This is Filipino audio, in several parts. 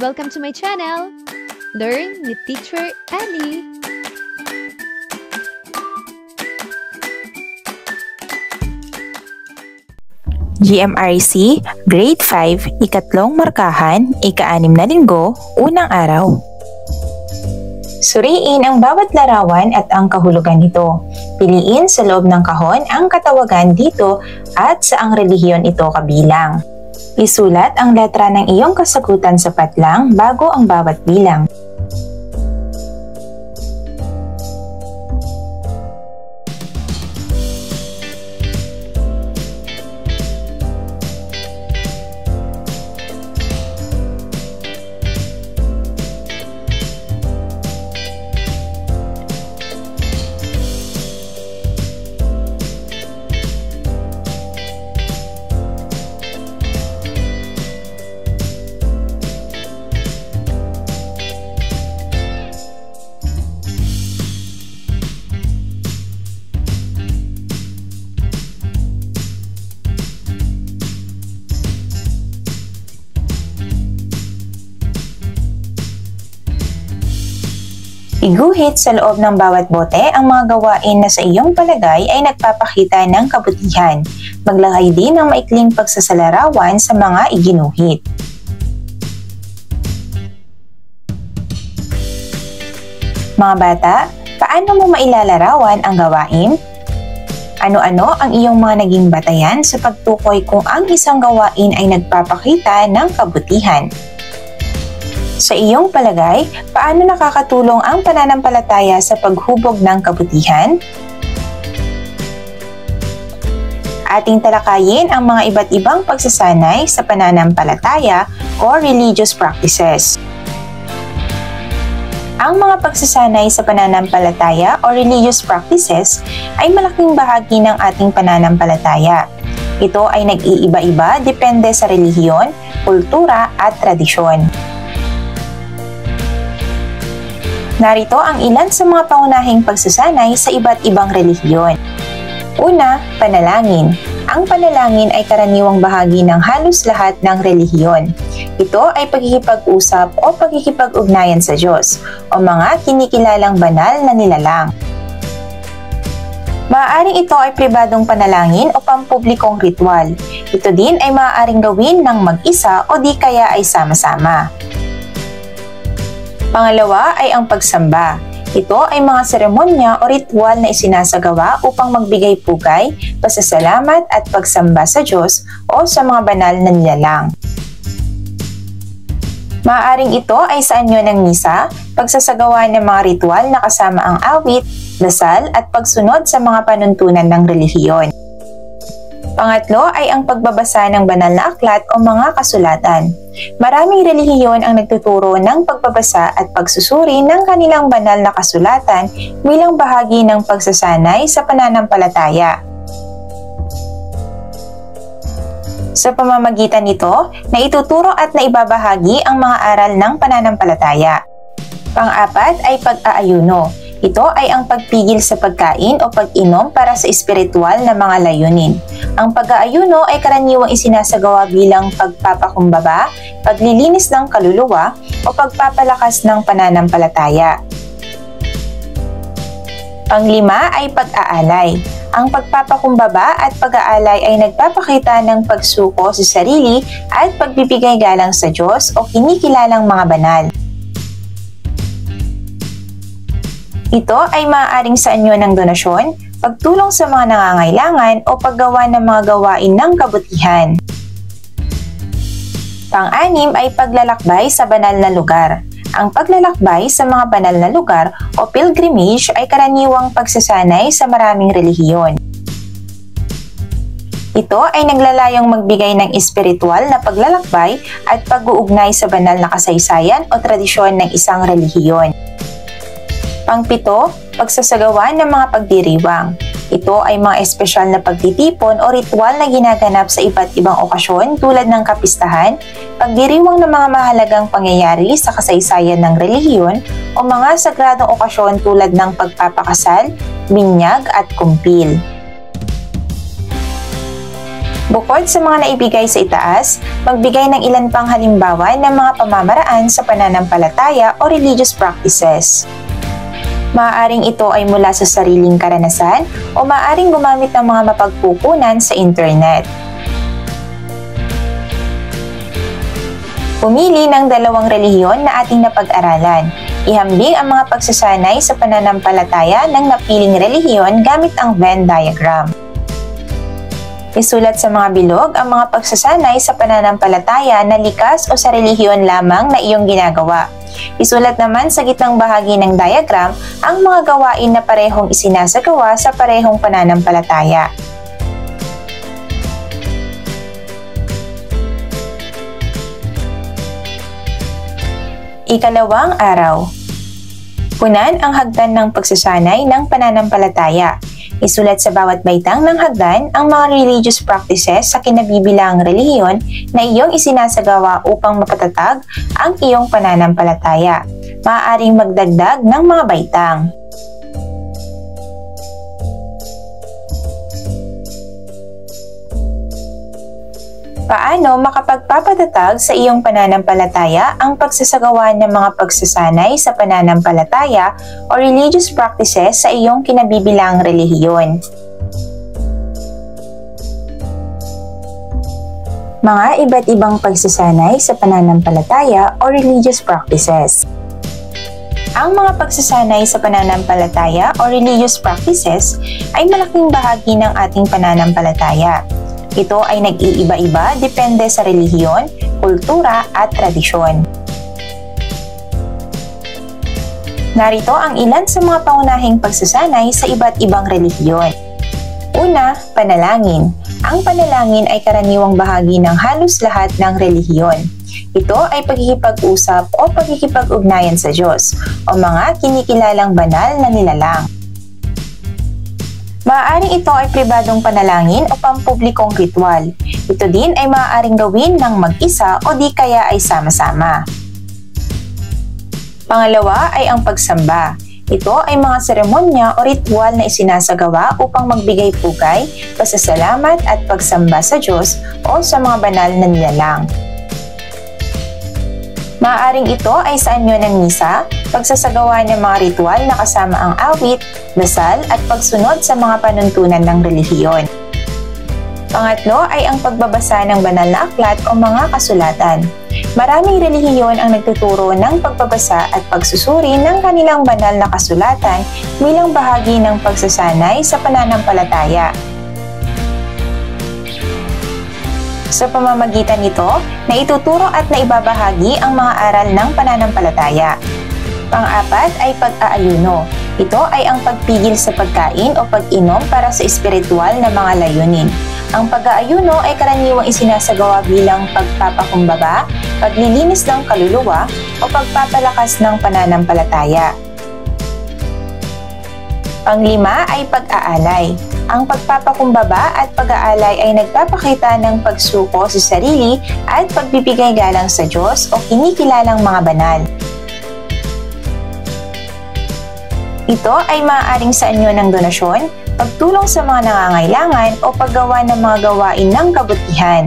Welcome to my channel! Learn with Teacher Annie! GMRC, Grade 5, Ikatlong Markahan, Ika-6 na Linggo, Unang Araw. Suriin ang bawat larawan at ang kahulugan nito. Piliin sa loob ng kahon ang katawagan dito at saang relihiyon ito kabilang. Isulat ang letra ng iyong kasagutan sa patlang bago ang bawat bilang. Iguhit sa loob ng bawat bote ang mga gawain na sa iyong palagay ay nagpapakita ng kabutihan. Maglagay din ng maikling pagsasalarawan sa mga iginuhit. Mga bata, paano mo mailalarawan ang gawain? Ano-ano ang iyong mga naging batayan sa pagtukoy kung ang isang gawain ay nagpapakita ng kabutihan? Sa iyong palagay, paano nakakatulong ang pananampalataya sa paghubog ng kabutihan? Ating talakayin ang mga iba't ibang pagsasanay sa pananampalataya o religious practices. Ang mga pagsasanay sa pananampalataya o religious practices ay malaking bahagi ng ating pananampalataya. Ito ay nag-iiba-iba depende sa relihiyon, kultura at tradisyon. Narito ang ilan sa mga pangunahing pagsasanay sa iba't ibang relihiyon. Una, panalangin. Ang panalangin ay karaniwang bahagi ng halos lahat ng relihiyon. Ito ay pagkikipag-usap o pagkikipag-ugnayan sa Diyos o mga kinikilalang banal na nilalang. Maaaring ito ay pribadong panalangin o pampublikong ritual. Ito din ay maaaring gawin ng mag-isa o di kaya ay sama-sama. Pangalawa ay ang pagsamba. Ito ay mga seremonya o ritual na isinasagawa upang magbigay pugay, pasasalamat at pagsamba sa Diyos o sa mga banal na nilalang. Maaaring ito ay sa anyo ng misa, pagsasagawa ng mga ritual na kasama ang awit, dasal at pagsunod sa mga panuntunan ng relihiyon. Pangatlo ay ang pagbabasa ng banal na aklat o mga kasulatan. Maraming relihiyon ang nagtuturo ng pagbabasa at pagsusuri ng kanilang banal na kasulatan bilang bahagi ng pagsasanay sa pananampalataya. Sa pamamagitan nito, naituturo at naibabahagi ang mga aral ng pananampalataya. Pang-apat ay pag-aayuno. Ito ay ang pagpigil sa pagkain o pag-inom para sa espiritual na mga layunin. Ang pag-aayuno ay karaniwang isinasagawa bilang pagpapakumbaba, paglilinis ng kaluluwa o pagpapalakas ng pananampalataya. Panglima ay pag-aalay. Ang pagpapakumbaba at pag-aalay ay nagpapakita ng pagsuko sa sarili at pagbibigay galang sa Diyos o kinikilalang mga banal. Ito ay maaaring sa anyo ng donasyon, pagtulong sa mga nangangailangan o paggawa ng mga gawain ng kabutihan. Pang-anim ay paglalakbay sa banal na lugar. Ang paglalakbay sa mga banal na lugar o pilgrimage ay karaniwang pagsasanay sa maraming relihiyon. Ito ay naglalayong magbigay ng espiritual na paglalakbay at pag-uugnay sa banal na kasaysayan o tradisyon ng isang relihiyon. Pang-pito, pagsasagawa ng mga pagdiriwang. Ito ay mga espesyal na pagtitipon o ritual na ginaganap sa iba't ibang okasyon tulad ng kapistahan, pagdiriwang ng mga mahalagang pangyayari sa kasaysayan ng relihiyon o mga sagradong okasyon tulad ng pagpapakasal, binyag at kumpil. Bukod sa mga naibigay sa itaas, magbigay ng ilan pang halimbawa ng mga pamamaraan sa pananampalataya o religious practices. Maaaring ito ay mula sa sariling karanasan o maaaring gumamit ng mga mapagkukunan sa internet. Pumili ng 2 relihiyon na ating napag-aralan. Ihambing ang mga pagsasanay sa pananampalataya ng napiling relihiyon gamit ang Venn diagram. Isulat sa mga bilog ang mga pagsasanay sa pananampalataya na likas o sa relihiyon lamang na iyong ginagawa. Isulat naman sa gitnang bahagi ng diagram ang mga gawain na parehong isinasagawa sa parehong pananampalataya. Ikalawang araw. Punan ang hagdan ng pagsasanay ng pananampalataya. Isulat sa bawat baitang ng hagdan ang mga religious practices sa kinabibilangang relihiyon na iyong isinasagawa upang mapatatag ang iyong pananampalataya. Maaaring magdagdag ng mga baitang. Paano makapagpapatatag sa iyong pananampalataya ang pagsasagawa ng mga pagsasanay sa pananampalataya o religious practices sa iyong kinabibilangang relihiyon? Mga iba't ibang pagsasanay sa pananampalataya o religious practices. Ang mga pagsasanay sa pananampalataya o religious practices ay malaking bahagi ng ating pananampalataya. Ito ay nag-iiba-iba depende sa relihiyon, kultura at tradisyon. Narito ang ilan sa mga pangunahing pagsasanay sa iba't ibang relihiyon. Una, panalangin. Ang panalangin ay karaniwang bahagi ng halos lahat ng relihiyon. Ito ay pagkikipag-usap o pagkikipag-ugnayan sa Diyos o mga kinikilalang banal na nilalang. Maaaring ito ay pribadong panalangin o pampublikong ritual. Ito din ay maaaring gawin ng mag-isa o di kaya ay sama-sama. Pangalawa ay ang pagsamba. Ito ay mga seremonya o ritual na isinasagawa upang magbigay pugay, pasasalamat at pagsamba sa Diyos o sa mga banal na nilalang. Maaaring ito ay sa anyo ng misa, pagsasagawa ng mga ritual na kasama ang awit, dasal at pagsunod sa mga panuntunan ng relihiyon. Pangatlo ay ang pagbabasa ng banal na aklat o mga kasulatan. Maraming relihiyon ang nagtuturo ng pagbabasa at pagsusuri ng kanilang banal na kasulatan bilang bahagi ng pagsasanay sa pananampalataya. Sa pamamagitan nito, naituturo at naibabahagi ang mga aral ng pananampalataya. Pang-apat ay pag-aayuno. Ito ay ang pagpigil sa pagkain o pag-inom para sa espiritual na mga layunin. Ang pag-aayuno ay karaniwang isinasagawa bilang pagpapakumbaba, paglilinis ng kaluluwa o pagpapalakas ng pananampalataya. Panglima ay pag-aalay. Ang pagpapakumbaba at pag-aalay ay nagpapakita ng pagsuko sa sarili at pagbibigay galang sa Diyos o kinikilalang mga banal. Ito ay maaaring sa anyo ng donasyon, pagtulong sa mga nangangailangan o paggawa ng mga gawain ng kabutihan.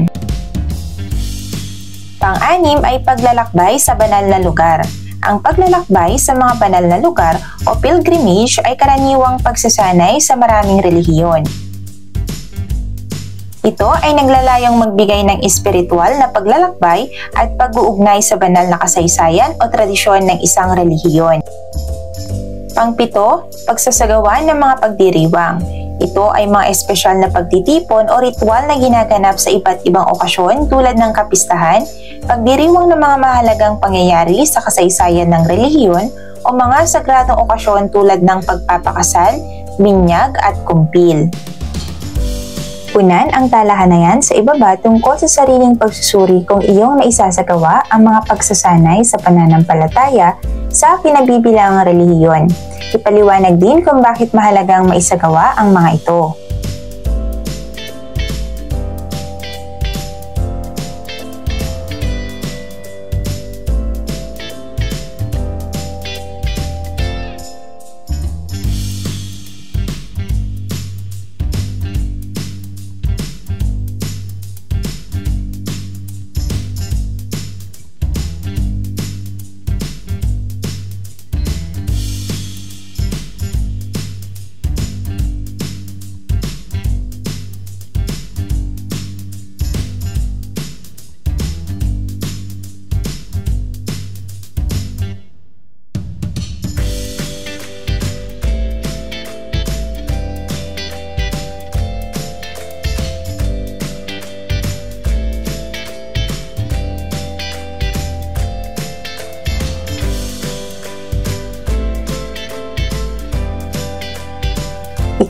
Pang-anim ay paglalakbay sa banal na lugar. Ang paglalakbay sa mga banal na lugar o pilgrimage ay karaniwang pagsasanay sa maraming relihiyon. Ito ay naglalayong magbigay ng espiritual na paglalakbay at pag-uugnay sa banal na kasaysayan o tradisyon ng isang relihiyon. Pang-pito, pagsasagawa ng mga pagdiriwang. Ito ay mga espesyal na pagtitipon o ritual na ginaganap sa iba't ibang okasyon tulad ng kapistahan, pagdiriwang ng mga mahalagang pangyayari sa kasaysayan ng relihiyon o mga sagradong okasyon tulad ng pagpapakasal, binyag at kumpil. Punan ang talahanayan sa ibaba tungkol sa sariling pagsusuri kung iyong naisasagawa ang mga pagsasanay sa pananampalataya sa kinabibilangang relihiyon. Ipaliwanag din kung bakit mahalagang maisagawa ang mga ito.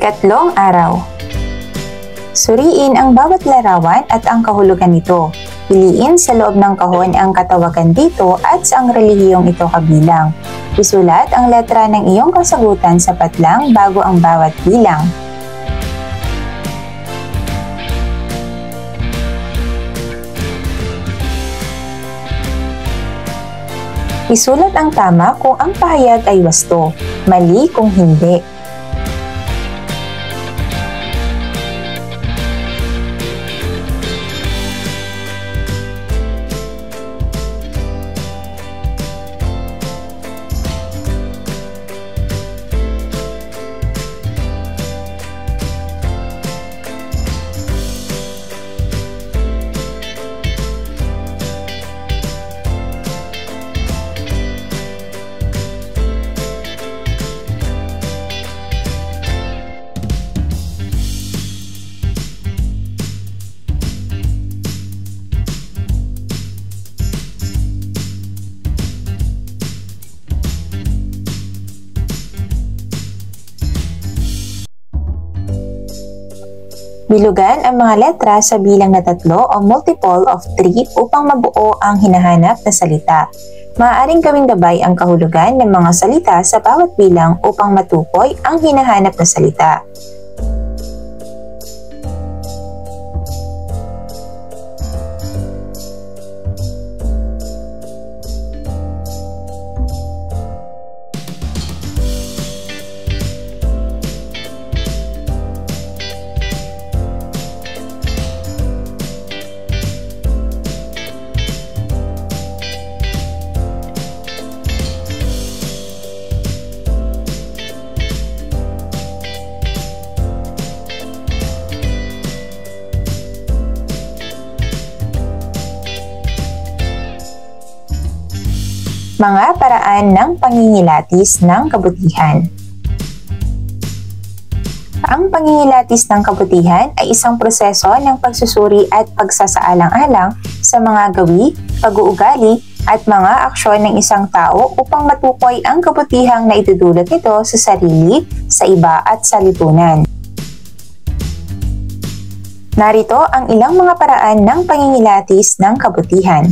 Ikatlong araw. Suriin ang bawat larawan at ang kahulugan nito. Piliin sa loob ng kahon ang katawagan dito at saang relihiyong ito kabilang. Isulat ang letra ng iyong kasagutan sa patlang bago ang bawat bilang. Isulat ang tama kung ang pahayag ay wasto, mali kung hindi. Bilugan ang mga letra sa bilang na 3 o multiple of 3 upang mabuo ang hinahanap na salita. Maaaring gawing gabay ang kahulugan ng mga salita sa bawat bilang upang matukoy ang hinahanap na salita. Mga paraan ng pangingilatis ng kabutihan. Ang pangingilatis ng kabutihan ay isang proseso ng pagsusuri at pagsasaalang-alang sa mga gawi, pag-uugali, at mga aksyon ng isang tao upang matukoy ang kabutihang na idudulot nito sa sarili, sa iba at sa lipunan. Narito ang ilang mga paraan ng pangingilatis ng kabutihan.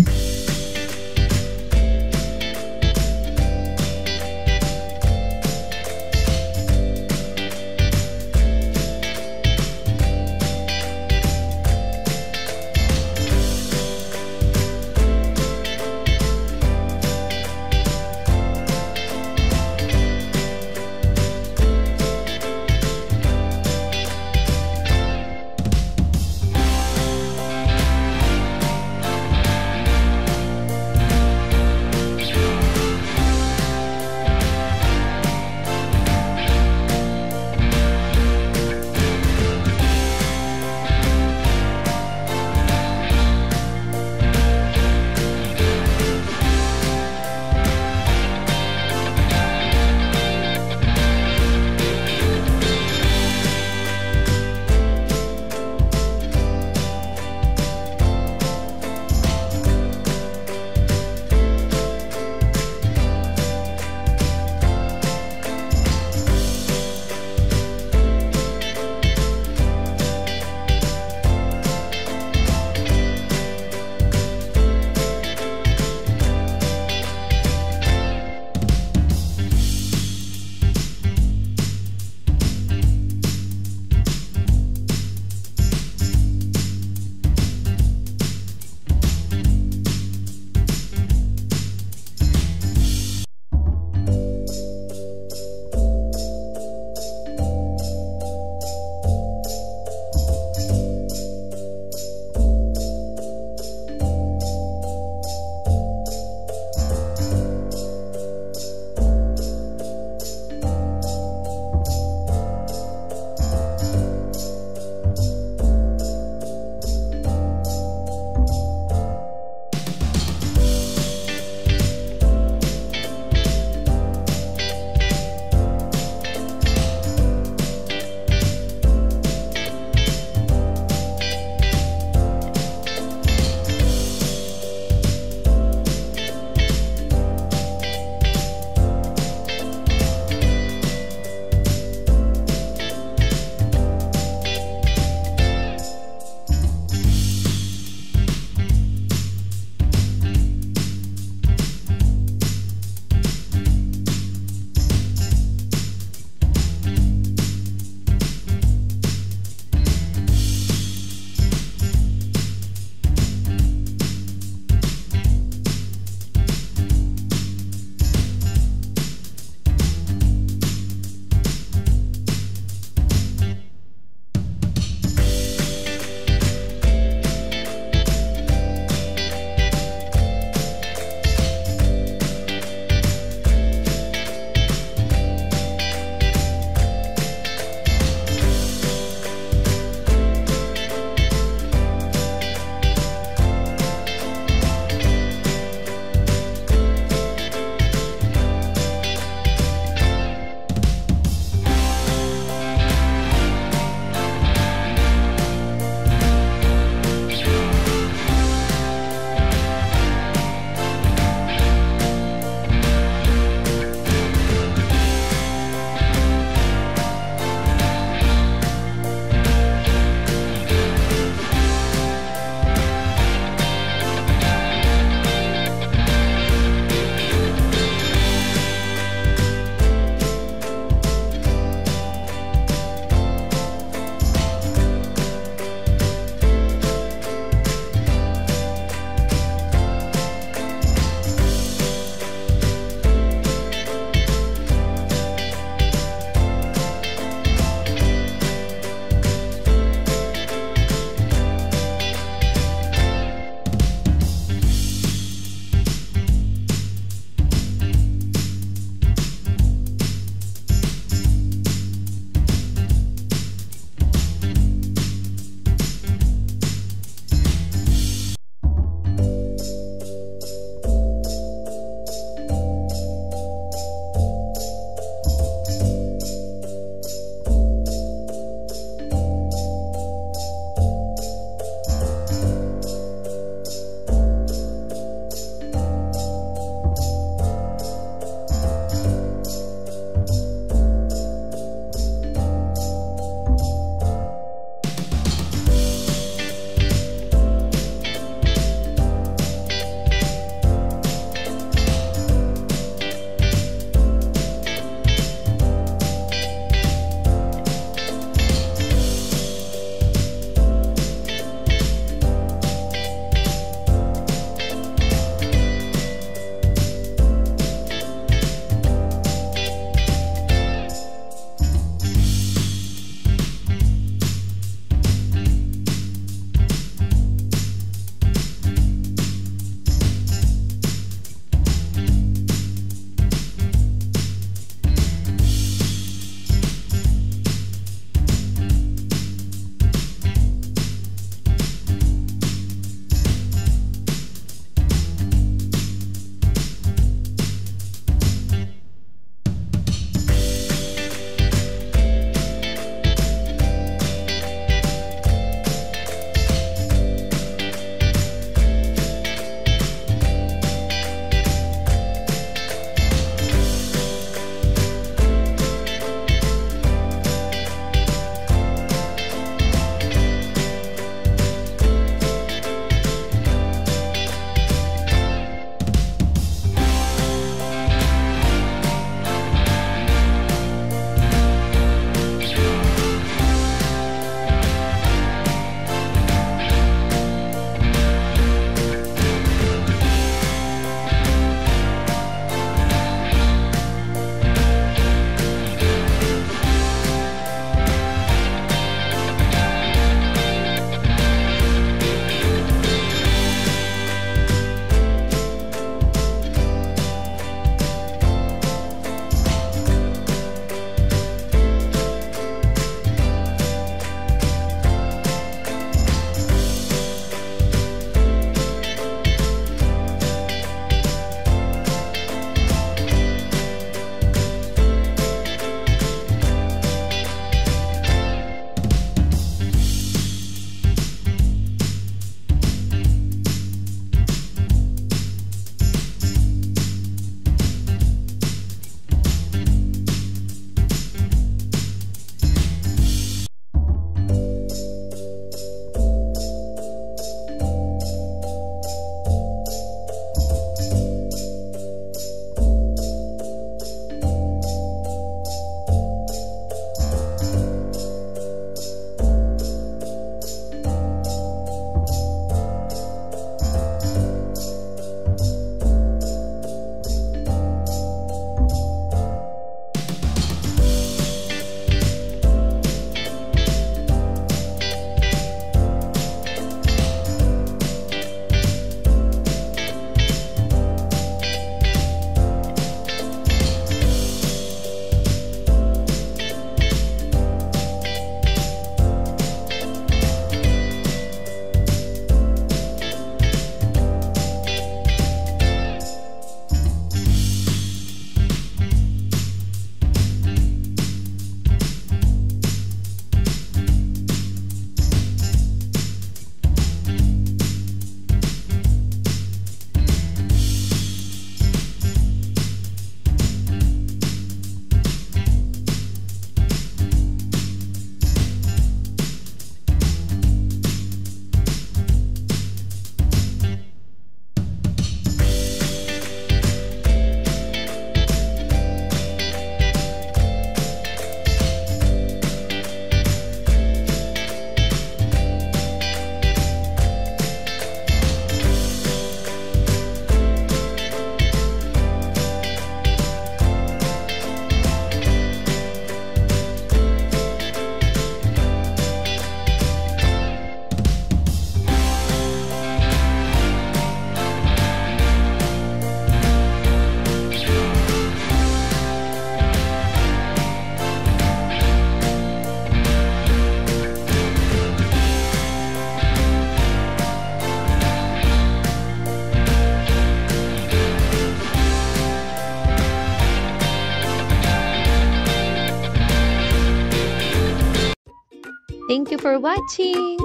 Thank you for watching!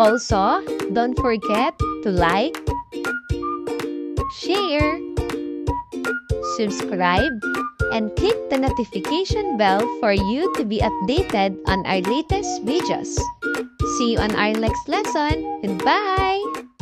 Also, don't forget to like, share, subscribe, and click the notification bell for you to be updated on our latest videos. See you on our next lesson. Goodbye!